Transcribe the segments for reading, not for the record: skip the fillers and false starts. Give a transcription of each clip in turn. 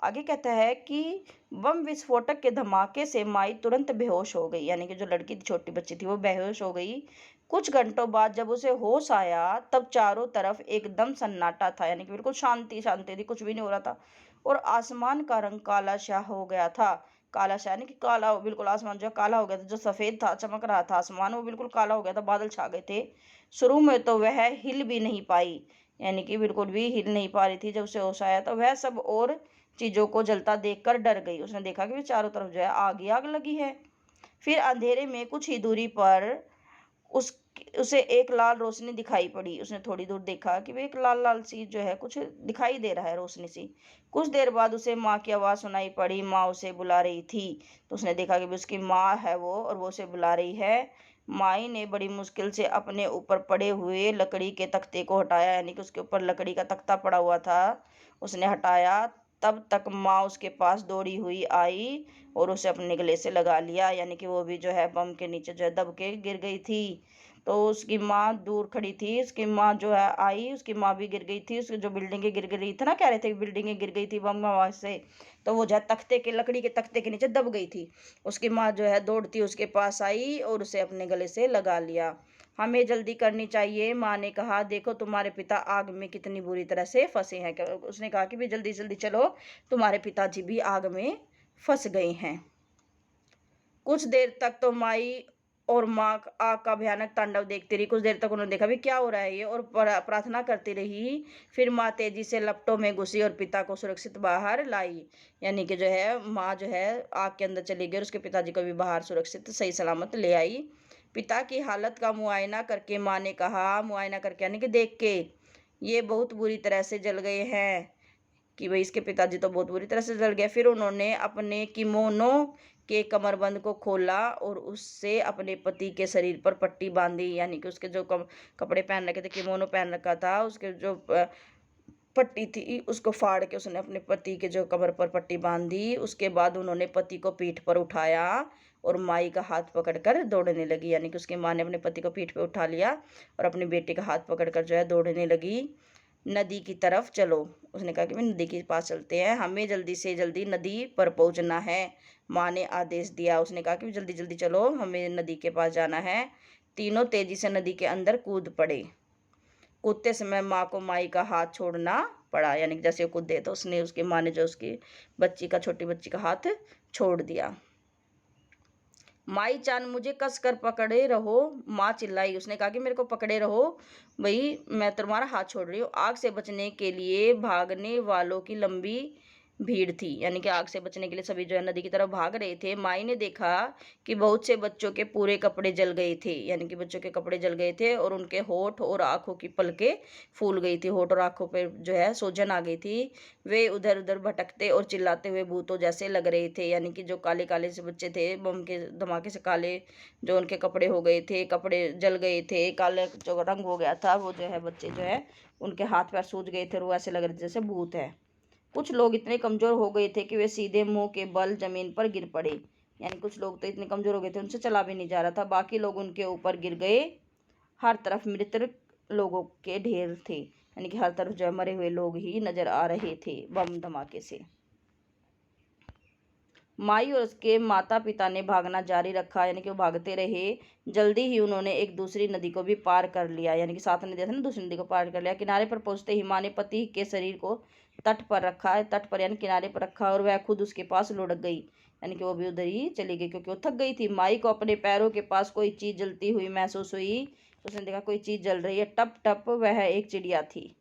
आगे कहता है कि बम विस्फोटक के धमाके से माई तुरंत बेहोश हो गई, यानी कि जो लड़की थी, छोटी बच्ची थी, वो बेहोश हो गई। कुछ घंटों बाद जब उसे होश आया तब चारों तरफ एकदम सन्नाटा था, यानी कि बिल्कुल शांति शांति थी, कुछ भी नहीं हो रहा था। और आसमान का रंग काला शाह हो गया था। काला शाह यानी कि काला, बिल्कुल आसमान जो है काला हो गया था। जो सफेद था, चमक रहा था आसमान, वो बिल्कुल काला हो गया था, बादल छा गए थे। शुरू में तो वह हिल भी नहीं पाई, यानी कि बिल्कुल भी हिल नहीं पा रही थी। जब उसे होश आया तो वह सब और चीजों को जलता देखकर डर गई। उसने देखा कि चारों तरफ जो है आग ही आग लगी है। फिर अंधेरे में कुछ ही दूरी पर उस उसे एक लाल रोशनी दिखाई पड़ी। उसने थोड़ी दूर देखा कि वे एक लाल लाल सी जो है कुछ दिखाई दे रहा है, रोशनी सी। कुछ देर बाद उसे माँ की आवाज़ सुनाई पड़ी, माँ उसे बुला रही थी। तो उसने देखा कि उसकी माँ है वो, और वो उसे बुला रही है। माई ने बड़ी मुश्किल से अपने ऊपर पड़े हुए लकड़ी के तख्ते को हटाया, यानी कि उसके ऊपर लकड़ी का तख्ता पड़ा हुआ था, उसने हटाया। तब तक माँ उसके पास दौड़ी हुई आई और उसे अपने गले से लगा लिया, यानी कि वो भी जो है बम के नीचे जो है दब के गिर गई थी। तो उसकी माँ दूर खड़ी थी, उसकी माँ जो है आई, उसकी माँ भी गिर गई थी। उसकी जो बिल्डिंगें गिर गई थी ना, कह रहे थे बिल्डिंगें गिर गई थी बम आवाज से, तो वो जो है तख्ते के, लकड़ी के तख्ते के नीचे दब गई थी। उसकी माँ जो है दौड़ती उसके पास आई और उसे अपने गले से लगा लिया। हमें जल्दी करनी चाहिए, माँ ने कहा। देखो तुम्हारे पिता आग में कितनी बुरी तरह से फंसे हैं। उसने कहा कि भी जल्दी जल्दी चलो, तुम्हारे पिताजी भी आग में फंस गए हैं। कुछ देर तक तो माई और माँ आग का भयानक तांडव देखती रही। कुछ देर तक उन्होंने देखा भी क्या हो रहा है ये, और प्रार्थना करती रही। फिर माँ तेजी से लपटों में घुसी और पिता को सुरक्षित बाहर लाई, यानी कि जो है माँ जो है आग के अंदर चली गई और उसके पिताजी को भी बाहर सुरक्षित सही सलामत ले आई। पिता की हालत का मुआयना करके माँ ने कहा, मुआयना करके यानी कि देख के, ये बहुत बुरी तरह से जल गए हैं, कि भाई इसके पिताजी तो बहुत बुरी तरह से जल गए। फिर उन्होंने अपने किमोनो के कमरबंद को खोला और उससे अपने पति के शरीर पर पट्टी बांधी, यानी कि उसके जो कपड़े पहन रखे थे, किमोनो पहन रखा था, उसके जो पट्टी थी उसको फाड़ के उसने अपने पति के जो कमर पर पट्टी बांधी। उसके बाद उन्होंने पति को पीठ पर उठाया और माई का हाथ पकड़कर दौड़ने लगी, यानी कि उसकी माँ ने अपने पति को पीठ पर उठा लिया और अपने बेटे का हाथ पकड़कर जो है दौड़ने लगी। नदी की तरफ चलो, उसने कहा कि मैं नदी के पास चलते हैं, हमें जल्दी से जल्दी नदी पर पहुंचना है। माँ ने आदेश दिया। उसने कहा कि जल्दी जल्दी चलो, हमें नदी के पास जाना है। तीनों तेजी से नदी के अंदर कूद पड़े। कूदते समय माँ को माई का हाथ छोड़ना पड़ा, यानी कि जैसे वो कूदे तो उसने, उसकी माँ ने जो उसकी बच्ची का, छोटी बच्ची का हाथ छोड़ दिया। माई चांद मुझे कस कर पकड़े रहो, माँ चिल्लाई। उसने कहा कि मेरे को पकड़े रहो भाई, मैं तुम्हारा हाथ छोड़ रही हूँ। आग से बचने के लिए भागने वालों की लंबी भीड़ थी, यानी कि आग से बचने के लिए सभी जो है नदी की तरफ भाग रहे थे। माई ने देखा कि बहुत से बच्चों के पूरे कपड़े जल गए थे, यानी कि बच्चों के कपड़े जल गए थे और उनके होठ और आंखों की पलकें फूल गई थी, होठ और आंखों पे जो है सूजन आ गई थी। वे उधर उधर भटकते और चिल्लाते हुए भूतों जैसे लग रहे थे, यानी कि जो काले काले से बच्चे थे, बम के धमाके से काले जो उनके कपड़े हो गए थे, कपड़े जल गए थे, काले जो रंग हो गया था, वो जो है बच्चे जो है उनके हाथ पैर सूज गए थे और वो ऐसे लग रहे थे जैसे भूत है। कुछ लोग इतने कमजोर हो गए थे कि वे सीधे मुंह के बल जमीन पर गिर पड़े, यानी कुछ लोग तो इतने कमजोर हो गए थे उनसे चला भी नहीं जा रहा था। बाकी लोग उनके ऊपर गिर गए। हर तरफ मृत लोगों के ढेर थे, यानी कि हर तरफ जो है मरे हुए लोग ही नजर आ रहे थे बम धमाके से। माई और उसके माता पिता ने भागना जारी रखा, यानी कि वो भागते रहे। जल्दी ही उन्होंने एक दूसरी नदी को भी पार कर लिया, यानी कि साथ नदी थी ना, दूसरी नदी को पार कर लिया। किनारे पर पहुंचते ही माँ ने पति के शरीर को तट पर रखा, तट पर यानी किनारे पर रखा, और वह खुद उसके पास लुढ़क गई, यानी कि वो भी उधर ही चली गई क्योंकि वो थक गई थी। माई को अपने पैरों के पास कोई चीज जलती हुई महसूस हुई। उसने देखा कोई चीज जल रही है, टप टप। वह एक चिड़िया थी,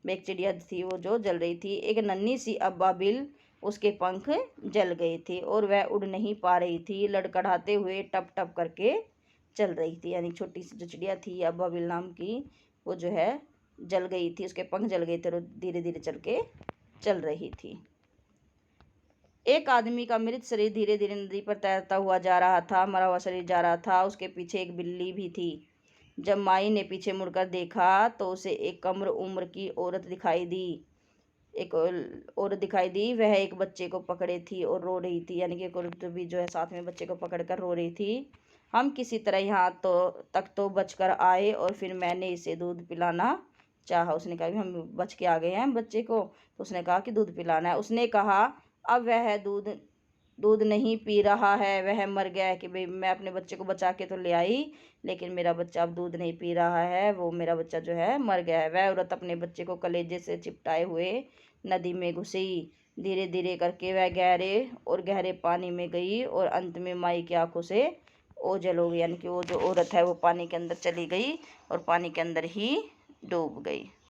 एक चिड़िया थी वो जो जल रही थी। एक नन्ही सी अबाबिल, उसके पंख जल गए थे और वह उड़ नहीं पा रही थी, लड़खड़ाते हुए टप टप करके चल रही थी, यानी छोटी सी जो चिड़िया थी अबाबिल नाम की, वो जो है जल गई थी, उसके पंख जल गए थे और धीरे धीरे चल के चल रही थी। एक आदमी का मृत शरीर धीरे धीरे नदी पर तैरता हुआ जा रहा था, मरा हुआ शरीर जा रहा था। उसके पीछे एक बिल्ली भी थी। जब माई ने पीछे मुड़कर देखा तो उसे एक कम उम्र की औरत दिखाई दी। एक औरत दिखाई दी, वह एक बच्चे को पकड़े थी और रो रही थी, यानी कि एक औरत भी जो है साथ में बच्चे को पकड़कर रो रही थी। हम किसी तरह यहाँ तो तक तो बचकर आए और फिर मैंने इसे दूध पिलाना चाहा। उसने कहा कि हम बच के आ गए हैं बच्चे को, तो उसने कहा कि दूध पिलाना है। उसने कहा अब वह दूध दूध नहीं पी रहा है, वह मर गया है। कि भाई मैं अपने बच्चे को बचा के तो ले आई, लेकिन मेरा बच्चा अब दूध नहीं पी रहा है, वो मेरा बच्चा जो है मर गया है। वह औरत अपने बच्चे को कलेजे से चिपटाए हुए नदी में घुसी। धीरे धीरे करके वह गहरे और गहरे पानी में गई और अंत में माई की आंखों से ओझल हो गई, यानी कि वो जो औरत है वो पानी के अंदर चली गई और पानी के अंदर ही डूब गई।